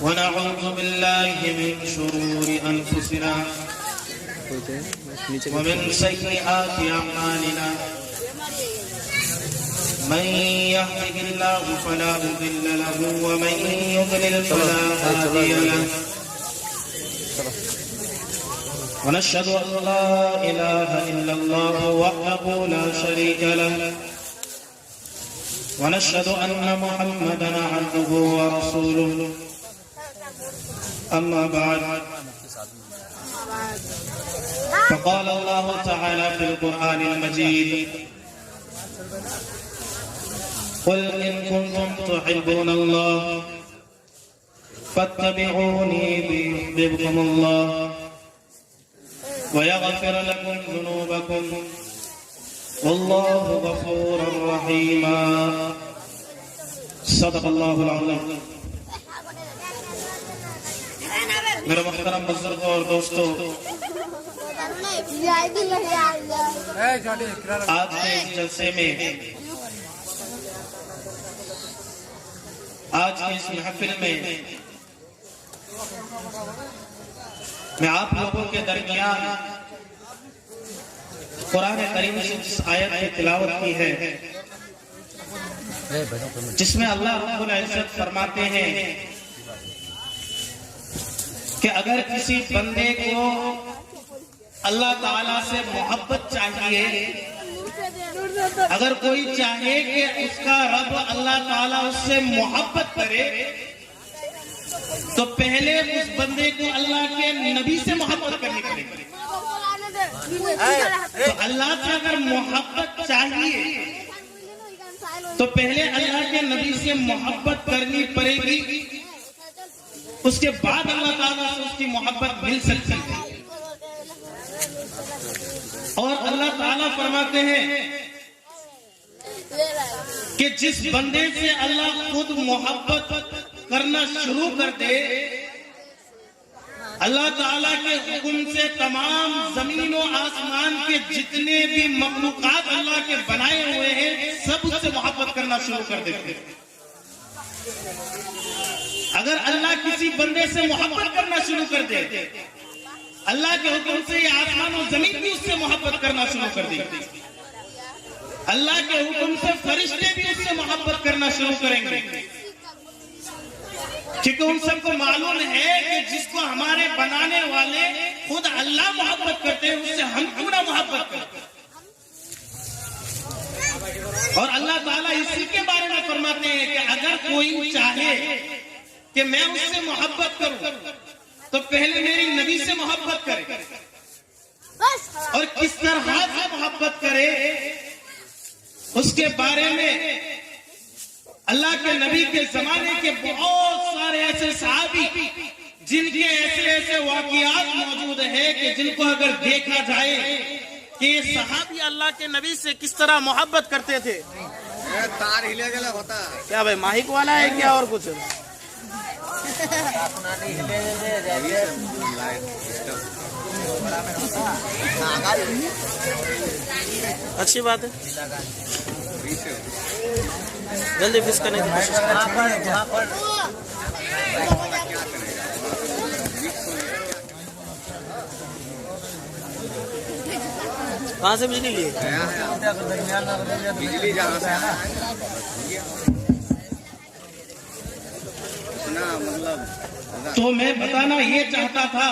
ونعوذ بالله من شرور أنفسنا ومن سيئات أعمالنا من يهده الله فلا مضل له ومن يضلل فلا هادي له ونشهد أن لا إله إلا الله وحده لا شريك له ونشهد أن محمدا عبده ورسوله أما بعد فقال الله تعالى في القرآن المجيد قل إن كنتم تحبون الله فاتبعوني يحببكم الله ويغفر لكم ذنوبكم والله غفور رحيم صدق الله العظيم. میرے محترم بزرگوں اور دوستوں، آج کے اس جلسے میں، آج کی اس محفل میں میں آپ لوگوں کے درمیان قرآن کریم سے جس آیت کی تلاوت کی ہے، جس میں اللہ رب العزت فرماتے ہیں کہ اگر کسی بندے کو اللہ تعالیٰ سے محبت چاہیے، اگر کوئی چاہے کہ اس کا رب اللہ تعالیٰ اس سے محبت کرے، تو پہلے اس بندے کو اللہ کے نبی سے محبت کرنی پڑے گی. تو اللہ سے اگر محبت چاہیے تو پہلے اللہ کے نبی سے محبت کرنی پڑے گی، اس کے بعد اللہ تعالیٰ سے اس کی محبت مل سکتی ہے. اور اللہ تعالیٰ فرماتے ہیں کہ جس بندے سے اللہ خود محبت کرنا شروع کر دے، اللہ تعالیٰ کے حکم سے تمام زمین و آسمان کے جتنے بھی مخلوقات اللہ کے بنائے ہوئے ہیں سب اس سے محبت کرنا شروع کر دیتے ہیں. اگر اللہ کسی بندے سے محبت کرنا شروع کر دے، اللہ کے حکم سے یہ آسمان و زمین بھی اس سے محبت کرنا شروع کر دے، اللہ کے حکم سے فرشتے بھی اس سے محبت کرنا شروع کریں گے، کیونکہ ان سب کو معلوم ہے کہ جس کو ہمارے بنانے والے خود اللہ محبت کرتے ہیں، اس سے ہم کیوں نہ محبت کرتے ہیں. اور اللہ تعالیٰ اسی کے بارے میں فرماتے ہیں کہ اگر کوئی چاہے کہ میں اس سے محبت کروں تو پہلے میری نبی سے محبت کرے، اور کس طرح سے محبت کرے اس کے بارے میں اللہ کے نبی کے زمانے کے بہت سارے ایسے صحابی جن کے ایسے ایسے واقعات موجود ہیں کہ جن کو اگر دیکھا جائے کہ یہ صحابی اللہ کے نبی سے کس طرح محبت کرتے تھے. تار ہلے گلے ہوتا کیا بھائی ماہک والا ہے کیا اور کچھ؟ اچھی بات ہے، جلدی فکس کرنے کی کوشش کریں. کہاں سے بجلی لی؟ بجلی جہاں سے ہے نا، مطلب تو میں بتانا یہ چاہتا تھا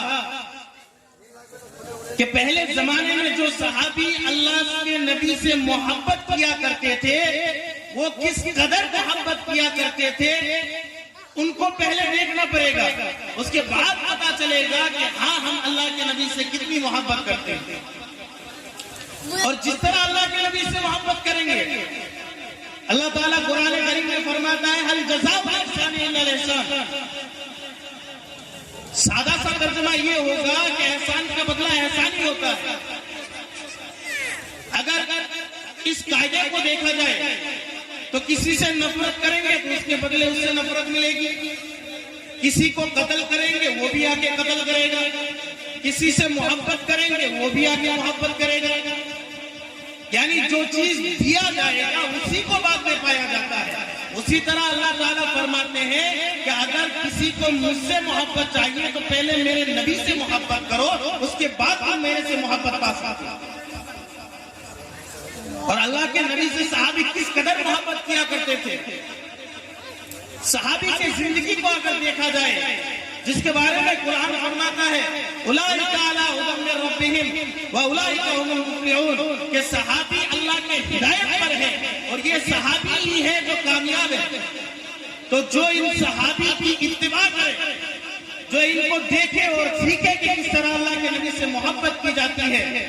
کہ پہلے زمانے میں جو صحابی اللہ کے نبی سے محبت کیا کرتے تھے وہ کس قدر محبت کیا کرتے تھے ان کو پہلے دیکھنا پڑے گا، اس کے بعد پتا چلے گا کہ ہاں ہم اللہ کے نبی سے کتنی محبت کرتے ہیں. اور جس طرح اللہ کے نبی سے محبت کریں گے، اللہ تعالیٰ قرآن کریم میں فرماتا ہے هل جزاء الاحسان الا الاحسان. سادہ سا ترجمہ یہ ہوگا کہ احسان کا بدلہ احسان ہی ہوتا ہے. اگر اس قاعدے کو دیکھا جائے تو کسی سے نفرت کریں گے تو اس کے بدلے اس سے نفرت ملے گی، کسی کو قتل کریں گے وہ بھی آ کے قتل کرے گا، کسی سے محبت کریں گے وہ بھی آ کے محبت کرے گا. یعنی جو چیز دیا جائے گا اسی کو بعد میں پایا جاتا ہے، اسی طرح اللہ تعالیٰ فرماتے ہیں کہ اگر کسی کو مجھ سے محبت چاہیے تو پہلے میرے نبی سے محبت کرو، اس کے بعد تم میرے سے محبت پا سکتے ہو۔ اور اللہ کے نبی سے صحابی کس قدر محبت کیا کرتے تھے۔ صحابی کی زندگی کو اگر دیکھا جائے، جس کے بارے میں قرآن فرماتا ہے اولئک علی ھدی من ربہم واولئک ھم المفلحون، کہ صحابی اللہ کے ہدایت پر ہے اور یہ صحابی ہی ہے جو کامیاب ہے۔ تو جو ان صحابی کی اتباع کرے، جو ان کو دیکھے اور سیکھے کہ کس طرح اللہ کے نبی سے محبت کی جاتی ہے،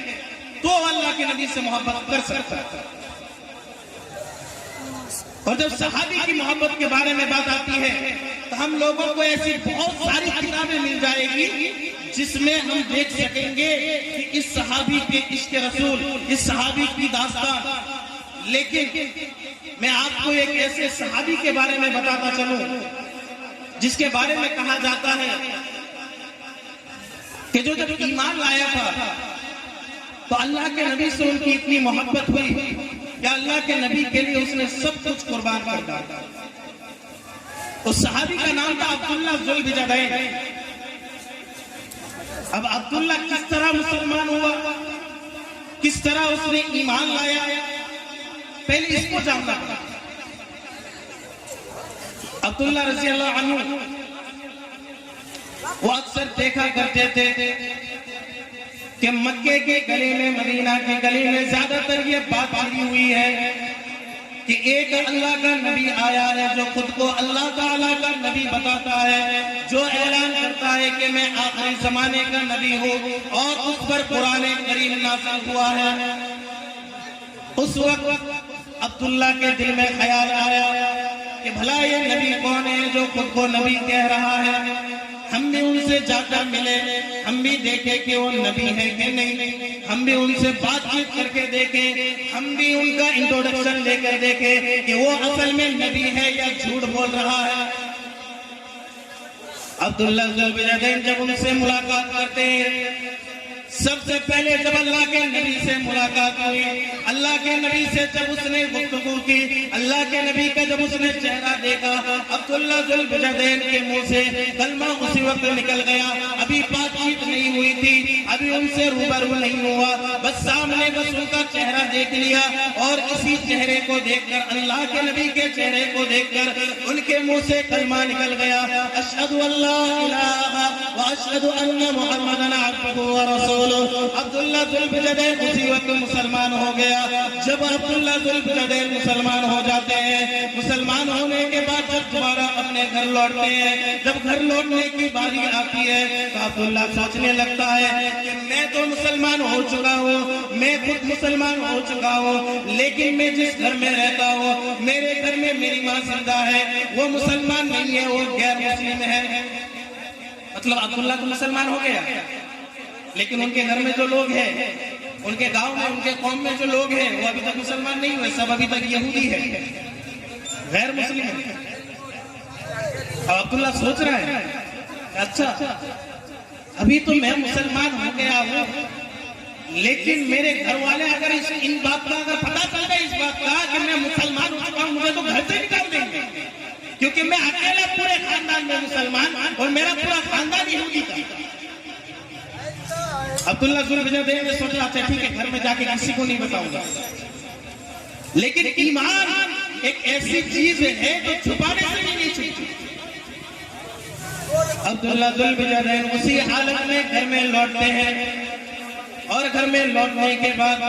تو اللہ کے نبی سے محبت کر سکتا ہے۔ اور جب صحابی کی محبت کے بارے میں بات آتی ہے تو ہم لوگوں کو ایسی بہت ساری کتابیں مل جائے گی جس میں ہم دیکھ سکیں گے کہ اس صحابی کے عشق رسول، اس صحابی کی داستان۔ لیکن میں آپ کو ایک ایسے صحابی کے بارے میں بتاتا چلوں جس کے بارے میں کہا جاتا ہے کہ جو جب ایمان لایا تھا تو اللہ کے نبی سے ان کی اتنی محبت ہوئی کہ اللہ کے نبی کے لیے اس نے سب کچھ قربان کر دیا۔ اس صحابی کا نام تھا عبداللہ ذو البجدین۔ اب عبداللہ کس طرح مسلمان ہوا، کس طرح اس نے ایمان لایا، پہلے اس کو جاننا پڑا۔ عبداللہ رضی اللہ عنہ وہ اکثر دیکھا کرتے تھے کہ مکے کے گلی میں، مدینہ کے گلی میں زیادہ تر یہ بات پھیلی ہوئی ہے کہ ایک اللہ کا نبی آیا ہے جو خود کو اللہ تعالیٰ کا نبی بتاتا ہے، جو اعلان کرتا ہے کہ میں آخری زمانے کا نبی ہوں، اور اس پر قرآن کریم نازل ہوا ہے۔ اس وقت عبداللہ کے دل میں خیال آیا کہ بھلا یہ نبی کون ہے جو خود کو نبی کہہ رہا ہے، ہم بھی ان سے جا کر ملے، ہم بھی دیکھیں کہ وہ نبی ہے کہ نہیں، ہم بھی ان سے بات چیت کر کے دیکھیں، ہم بھی ان کا انٹروڈکشن لے کر دیکھیں کہ وہ اصل میں نبی ہے یا جھوٹ بول رہا ہے۔ عبداللہ ذو البجدین جب ان سے ملاقات کرتے ہیں، سب سے پہلے جب اللہ کے نبی سے ملاقات ہوئی، اللہ کے نبی سے جب اس نے گفتگو کی، اللہ کے نبی کا جب اس نے چہرہ دیکھا، عبداللہ ذو البجدین کے منہ سے کلمہ اسی وقت نکل گیا۔ ابھی بات چیت نہیں ہوئی تھی، ابھی ان سے روبرو نہیں ہوا، بس سامنے بس ان کا چہرہ دیکھ لیا، اور اسی چہرے کو دیکھ کر، اللہ کے نبی کے چہرے کو دیکھ کر ان کے منہ سے کلمہ نکل گیا، اشہد ان لا الہ واشہد ان محمدًا عبدہ ورسولہ۔ عبداللہ ذو البجدین اسی وقت مسلمان ہو گیا۔ جب عبداللہ ذو البجدین مسلمان ہو جاتے ہیں، مسلمان ہونے کے بعد جب دوبارہ اپنے گھر لوٹتے ہیں، جب گھر لوٹنے کی باری آتی ہے تو عبداللہ سوچنے لگتا ہے کہ میں تو مسلمان ہو چکا ہوں، میں خود مسلمان ہو چکا ہوں، لیکن میں جس گھر میں رہتا ہوں، میرے گھر میں میری ماں زندہ ہے، وہ مسلمان نہیں ہے، وہ غیر مسلم ہے۔ مطلب عبداللہ تو مسلمان ہو گیا، لیکن ان کے گھر میں جو لوگ ہیں، ان کے گاؤں میں، ان کے قوم میں جو لوگ ہیں، وہ ابھی تک مسلمان نہیں ہوئے، سب ابھی تک یہودی ہے، غیر مسلم ہے۔ اور عبداللہ سوچ رہا ہے اچھا ابھی تو میں مسلمان ہو گیا ہوں، لیکن میرے گھر والے اگر ان بات کا اگر پتہ چل گیا، اس بات کا کہ میں مسلمان ہو چکا ہوں، مجھے تو گھر سے نکال دیں گے، کیونکہ میں اکیلا پورے خاندان میں مسلمان اور میرا پورا خاندان یہودی تھا۔ عبداللہ ذو البجدین نے سوچا اچھا ٹھیک ہے، گھر میں جا کے کسی کو نہیں بتاؤں گا، لیکن ایمان ایک ایسی چیز ہے جو چھپانے سے بھی نہیں چھپتی۔ عبداللہ ذو البجدین اسی حالت میں گھر میں لوٹتے ہیں، اور گھر میں لوٹنے کے بعد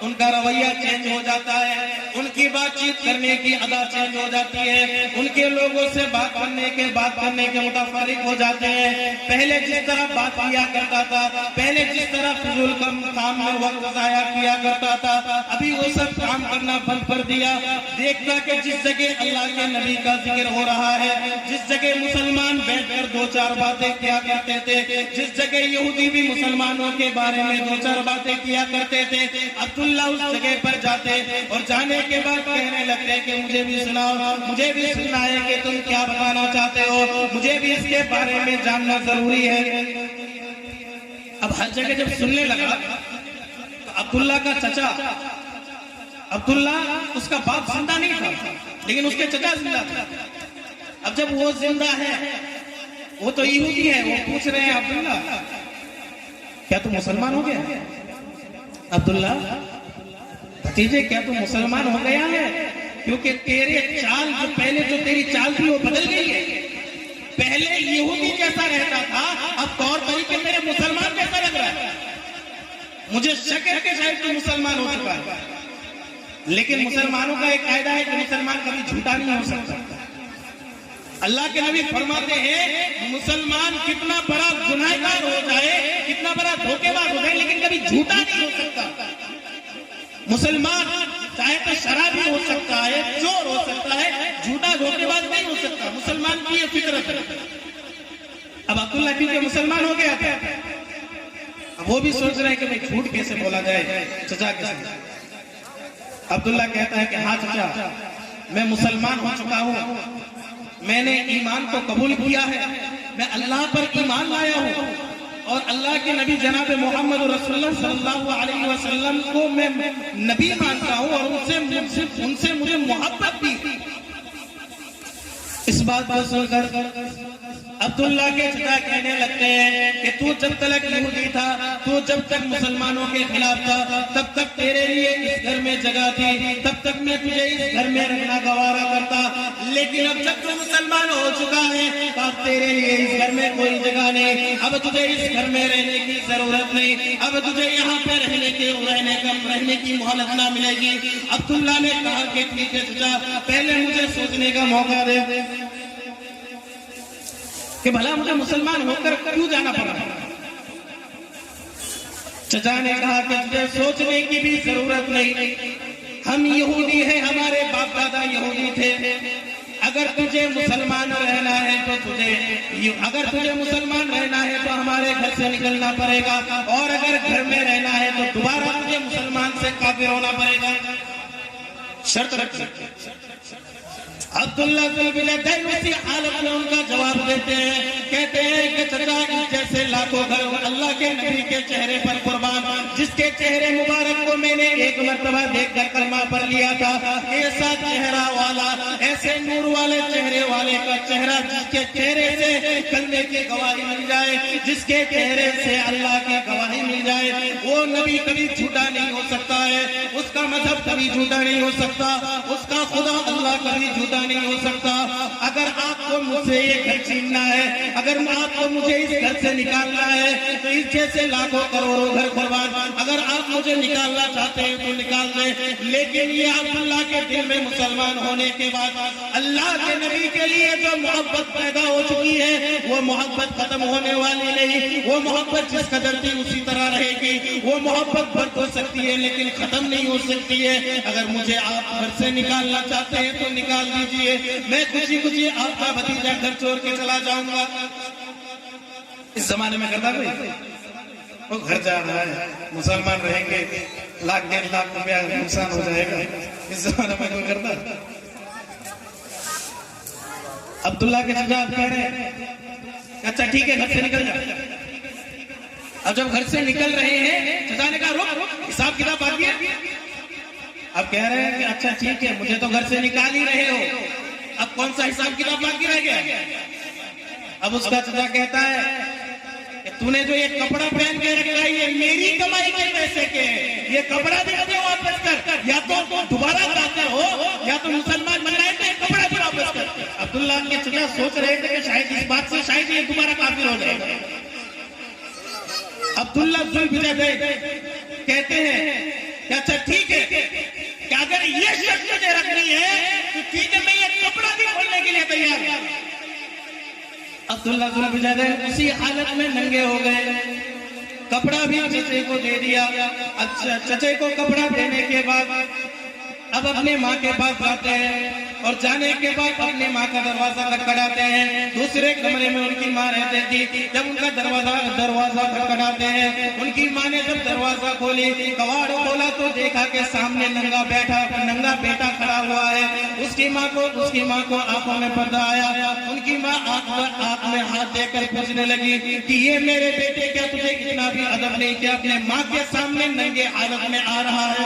ان کا رویہ چینج ہو جاتا ہے، ان کی بات چیت کرنے کی ادا چینج ہو جاتی ہے، ان کے لوگوں سے بات کرنے کے متفرق ہو جاتے ہیں۔ پہلے جس طرح بات کیا کرتا تھا، پہلے جس طرح فضول کام میں وقت ضائع کیا کرتا تھا، ابھی وہ سب کام کرنا بند کر دیا۔ دیکھتا کہ جس جگہ اللہ کے نبی کا ذکر ہو رہا ہے، جس جگہ مسلمان بیٹھ کر دو چار باتیں کیا کرتے تھے، جس جگہ یہودی بھی مسلمانوں کے بارے میں دو چار باتیں کیا کرتے تھے، عبداللہ اس جگہ پر جاتے اور جانے کے بعد کہنے لگتے کہ مجھے بھی سناؤ، مجھے بھی سننا ہے کہ تم کیا بتانا چاہتے ہو، مجھے بھی اس کے بارے میں جاننا ضروری ہے۔ اب ہر جگہ جب سننے لگا تو عبداللہ کا چچا عبداللہ اس کا باپ زندہ نہیں تھا لیکن اس کے چچا زندہ تھا. اب جب وہ زندہ ہے وہ تو یہودی ہے, وہ پوچھ رہے ہیں عبداللہ کیا تو مسلمان ہو گیا؟ عبداللہ بھتیجے کیا تو مسلمان ہو گیا ہے؟ کیونکہ تیرے چال جو پہلے جو تیری چال تھی وہ بدل گئی ہے. پہلے یہودی جیسا رہتا تھا, اب طور طریقے میرے مسلمان جیسا لگ رہا ہے. مجھے شک ہے کہ شاید تو مسلمان ہو چکا ہے. لیکن مسلمانوں کا ایک قاعدہ ہے کہ مسلمان کبھی جھوٹا نہیں ہو سکتا. اللہ کے نبی فرماتے ہیں مسلمان کتنا بڑا گنہگار ہو جائے, کتنا بڑا دھوکے باز ہو جائے, لیکن کبھی جھوٹا نہیں ہو سکتا. مسلمان چاہے تو شرابی ہو سکتا ہے, چور ہو سکتا ہے, جھوٹا دھوکے باز نہیں ہو سکتا. مسلمان کی یہ فطرت ہے. اب عبداللہ بھی مسلمان ہو گیا تھا, اب وہ بھی سوچ رہے ہیں کہ میں جھوٹ کیسے بولا جائے چچا کے ساتھ. عبداللہ کہتا ہے کہ ہاں چچا میں مسلمان ہو چکا ہوں, میں نے ایمان کو قبول کیا ہے, میں اللہ پر ایمان لایا ہوں اور اللہ کے نبی جناب محمد رسول اللہ صلی اللہ علیہ وسلم کو میں نبی مانتا ہوں اور ان سے مجھے محبت بھی. اس بات کو سن کر عبداللہ کے چچا کہنے لگتے ہیں کہ تو جب تک یہودی تھا, تو جب تک مسلمانوں کے خلاف تھا, تب تک تیرے لیے اس گھر میں جگہ تھی, تب تک میں تجھے اس گھر میں رکھنا گوارا کرتا. لیکن اب جب تو مسلمان ہو چکا ہے اب تیرے لیے اس گھر میں کوئی جگہ نہیں, اب تجھے اس گھر میں رہنے کی ضرورت نہیں, اب تجھے یہاں پہ رہنے کی مہلت نہ ملے گی. عبداللہ نے کہا کہ ٹھیک ہے چچا, پہلے مجھے سوچنے کا موقع دے کہ بھلا مجھے مسلمان ہو کر کیوں جانا پڑا. چچا نے کہا کہ تجھے سوچنے کی بھی ضرورت نہیں, ہم یہودی ہیں, ہمارے باپ دادا یہودی تھے. اگر تجھے مسلمان رہنا ہے تو ہمارے گھر سے نکلنا پڑے گا, اور اگر گھر میں رہنا ہے تو دوبارہ تجھے مسلمان سے کافر ہونا پڑے گا. شرط رکھ سکتے. عبداللہ ذوالفضلین اسی حالت میں ان کا جواب دیتے ہیں, کہتے ہیں کہ چچا جیسے لاکھوں گھر اللہ کے نبی کے چہرے پر قربان, جس کے چہرے مبارک کو میں نے ایک مرتبہ دیکھ کر کلمہ پڑھ لیا تھا, ایسا چہرہ والا, ایسے نور والے چہرے والے کا چہرہ جس کے چہرے سے کلمے کی گواہی مل جائے, جس کے چہرے سے اللہ کی گواہی مل جائے, وہ نبی کبھی جھوٹا نہیں ہو سکتا ہے, اس کا مذہب کبھی جھوٹا نہیں ہو سکتا, اس کا خدا اللہ کبھی جھوٹا نہیں ہو سکتا. اگر آپ کو مجھ سے یہ گھر چھیننا ہے, اگر آپ کو مجھے اس گھر سے نکالنا ہے تو اس جیسے لاکھوں کروڑوں گھر قربان, اگر آپ مجھے نکالنا چاہتے ہیں تو نکال دیں. لیکن یہ عبداللہ کے دل میں مسلمان ہونے کے بعد اللہ کے نبی کے لیے جو محبت پیدا ہو چکی ہے وہ محبت ختم ہونے والی نہیں. وہ محبت جس قدر تھی اسی طرح رہے گی. وہ محبت بڑھ تو سکتی ہے لیکن ختم نہیں ہو سکتی ہے. اگر مجھے آپ گھر سے نکالنا چاہتے ہیں تو نکال دیجئے, میں خوشی آپ کا بھتیجا گھر چھوڑ کے چلا جاؤں گا. اس زمانے میں کرتا کوئی, وہ گھر جا رہا ہے, مسلمان رہیں گے, لاکھ 1.5 لاکھ روپیہ نقصان ہو جائے گا, اس زمانے میں کوئی کرتا. عبداللہ کے جواب کہہ رہے ہیں اچھا ٹھیک ہے گھر سے نکل جا. اب جب گھر سے نکل رہے ہیں چچا نے کہا رک, حساب کتاب باقی ہے. اب کہہ رہے ہیں کہ اچھا ٹھیک ہے مجھے تو گھر سے نکال ہی رہے ہو, اب کون سا حساب کتاب باقی رہ گیا. اب اس کا چچا کہتا ہے کہ تو نے جو یہ کپڑا پہن کے رکھا ہے یہ میری کمائی کے پیسے کے, یہ کپڑا بھی مجھے واپس کر, یا تو دوبارہ کافر ہو یا تو مسلمان بننا ہے تو یہ کپڑا بھی واپس کر. عبداللہ کے چچا سوچ رہے تھے کہ شاید اس بات سے شاید یہ دوبارہ کافر ہو جائے گا. عبداللہ ذوالفضلین کہتے ہیں کہ اچھا ٹھیک ہے کہ اگر یہ شرط مجھے رکھنی ہے تو ٹھیک ہے, میں یہ کپڑا بھی کھولنے کے لیے تیار ہوں. عبداللہ ذوالفضلین اسی حالت میں ننگے ہو گئے, کپڑا بھی چچے کو دے دیا. اچھا چچے کو کپڑا دینے کے بعد اب اپنے ماں کے پاس جاتے ہیں اور جانے کے بعد اپنے ماں کا دروازہ کھٹکھٹاتے ہیں. دوسرے کمرے میں ان کی ماں رہتی تھی. جب ان کا دروازہ کھٹکھٹاتے ہیں, ان کی ماں نے جب دروازہ کھولی, کواڑ کھولا تو دیکھا کہ سامنے ننگا بیٹا کھڑا ہوا ہے. اس کی ماں کو آنکھوں میں پردہ آیا. ان کی ماں آنکھ میں ہاتھ دے کر پوچھنے لگی کہ یہ میرے بیٹے کیا تجھے اتنا بھی ادب نہیں کیا, اپنے ماں کے سامنے ننگے حالت میں آ رہا ہے.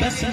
10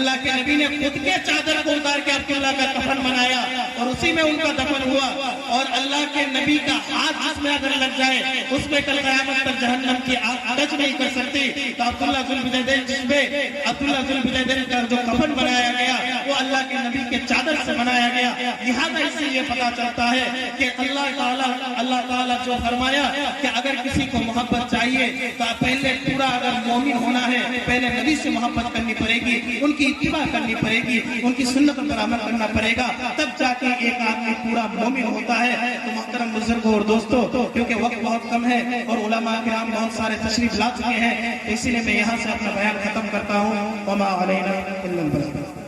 اللہ کے نبی نے خود کے چادر کو اتار کے عبداللہ کا کفن بنایا اور اسی میں ان کا دفن ہوا. اور اللہ کے نبی کا ہاتھ جس میں اگر لگ جائے اس میں کل قیامت پر جہنم کی آگ ٹچ نہیں کر سکتی. تو عبداللہ ذوالبجیدین جس میں عبداللہ ذوالبجیدین کا جو کفن بنایا گیا وہ اللہ کے نبی کے چادر سے بنایا گیا. لہذا اس سے یہ پتا چلتا ہے کہ اللہ تعالیٰ جو فرمایا کہ اگر کسی کو محبت چاہیے تو پہلے پورا اگر مومن ہونا ہے پہلے نبی سے محبت کرنی پڑے گی, ان کی اتباع کرنی پڑے گی, ان کی سنت پر عمل کرنا پڑے گا, تب جا کے ایک آدمی پورا مومن ہوتا ہے. تو محترم بزرگوں اور دوستوں, کیونکہ وقت بہت کم ہے اور علماء کرام بہت سارے تشریف لا چکے ہیں, اسی لیے میں یہاں سے اپنا بیان ختم کرتا ہوں. وما علینا الا البلاغ.